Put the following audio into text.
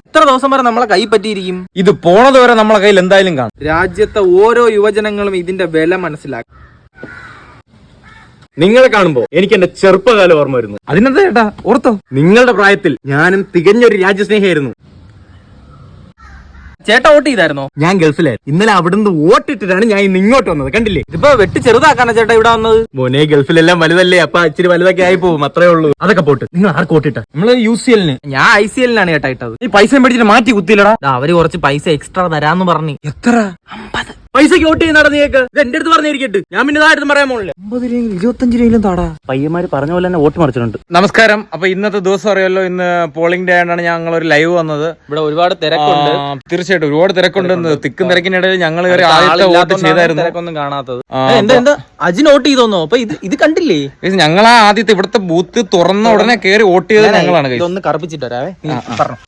എത്ര ദിവസം വരെ നമ്മളെ കൈ പറ്റിയിരിക്കും? ഇത് പോണത് വരെ നമ്മളെ കയ്യിൽ എന്തായാലും കാണും. രാജ്യത്തെ ഓരോ യുവജനങ്ങളും ഇതിന്റെ വില മനസ്സിലാക്കും. നിങ്ങളെ കാണുമ്പോ എനിക്ക് എന്റെ ചെറുപ്പകാലം ഓർമ്മ വരുന്നു. അതിനെന്താ ചേട്ടാ ഓർത്തോ? നിങ്ങളുടെ പ്രായത്തിൽ ഞാനും തികഞ്ഞൊരു രാജ്യസ്നേഹിയായിരുന്നു. ചേട്ടാ വോട്ട് ചെയ്തായിരുന്നോ? ഞാൻ ഗൾഫിലായിരുന്നു. ഇന്നലെ അവിടുന്ന് വോട്ടിട്ടിട്ടാണ് ഞാൻ ഇന്ന് ഇങ്ങോട്ട് വന്നത്. കണ്ടില്ലേ? ഇതിപ്പോ വെട്ടി ചെറുതാക്കാനാ ചേട്ടാ ഇവിടെ വന്നത്? മോനെ, ഗൾഫിലെല്ലാം വലുതല്ലേ, അപ്പൊ ഇച്ചിരി വലുതൊക്കെ ആയി പോകും, അത്രേ ഉള്ളൂ. അതൊക്കെ പോട്ട്. നിങ്ങൾ ആർക്ക് വോട്ടിട്ട? നമ്മള് UCL-ന്. ഞാൻ ICL-നാണ് ചേട്ടാ ഇട്ടത്. നീ പൈസ മേടിച്ചിട്ട് മാറ്റി കുത്തിയില്ലടാ. അവര് കുറച്ച് പൈസ എക്സ്ട്രാ തരാന്ന് പറഞ്ഞു. എത്ര? 50 പൈസക്ക് വോട്ട് ചെയ്യുന്നടാ നീക്ക്. ഇത് എന്റെ അടുത്ത് പറഞ്ഞിരിക്കട്ടെ, ഞാൻ പിന്നെ ഇതായിട്ട് പറയാൻ പോണില്ല. 50 രൂപയും 25 രൂപയിലും താടാ. പയ്യന്മാര് പറഞ്ഞ പോലെ തന്നെ വോട്ട് മറിച്ചിട്ടുണ്ട്. നമസ്കാരം. അപ്പൊ ഇന്നത്തെ ദിവസം അറിയാലോ, ഇന്ന് പോളിംഗ് ഡേ ആയിട്ടാണ് ഞങ്ങൾ ഒരു ലൈവ് വന്നത്. ഇവിടെ ഒരുപാട് തിരക്കുണ്ട്. തീർച്ചയായിട്ടും ഒരുപാട് തിരക്കുണ്ട്. തിക്കും തിരക്കിനിടയിൽ ഞങ്ങൾ ആദ്യത്തെ വോട്ട് ചെയ്തായിരുന്നു. തിരക്കൊന്നും കാണാത്തത്. എന്താ അജിന് വോട്ട് ചെയ്തോന്നോ? അപ്പൊ ഇത് കണ്ടില്ലേ? ഞങ്ങൾ ആദ്യത്തെ ഇവിടുത്തെ ബൂത്ത് തുറന്ന ഉടനെ കയറി വോട്ട് ചെയ്തത് ഞങ്ങളാണ്. ഇതൊന്ന് കറുപ്പിച്ചിട്ട് വരാവേ. പറഞ്ഞു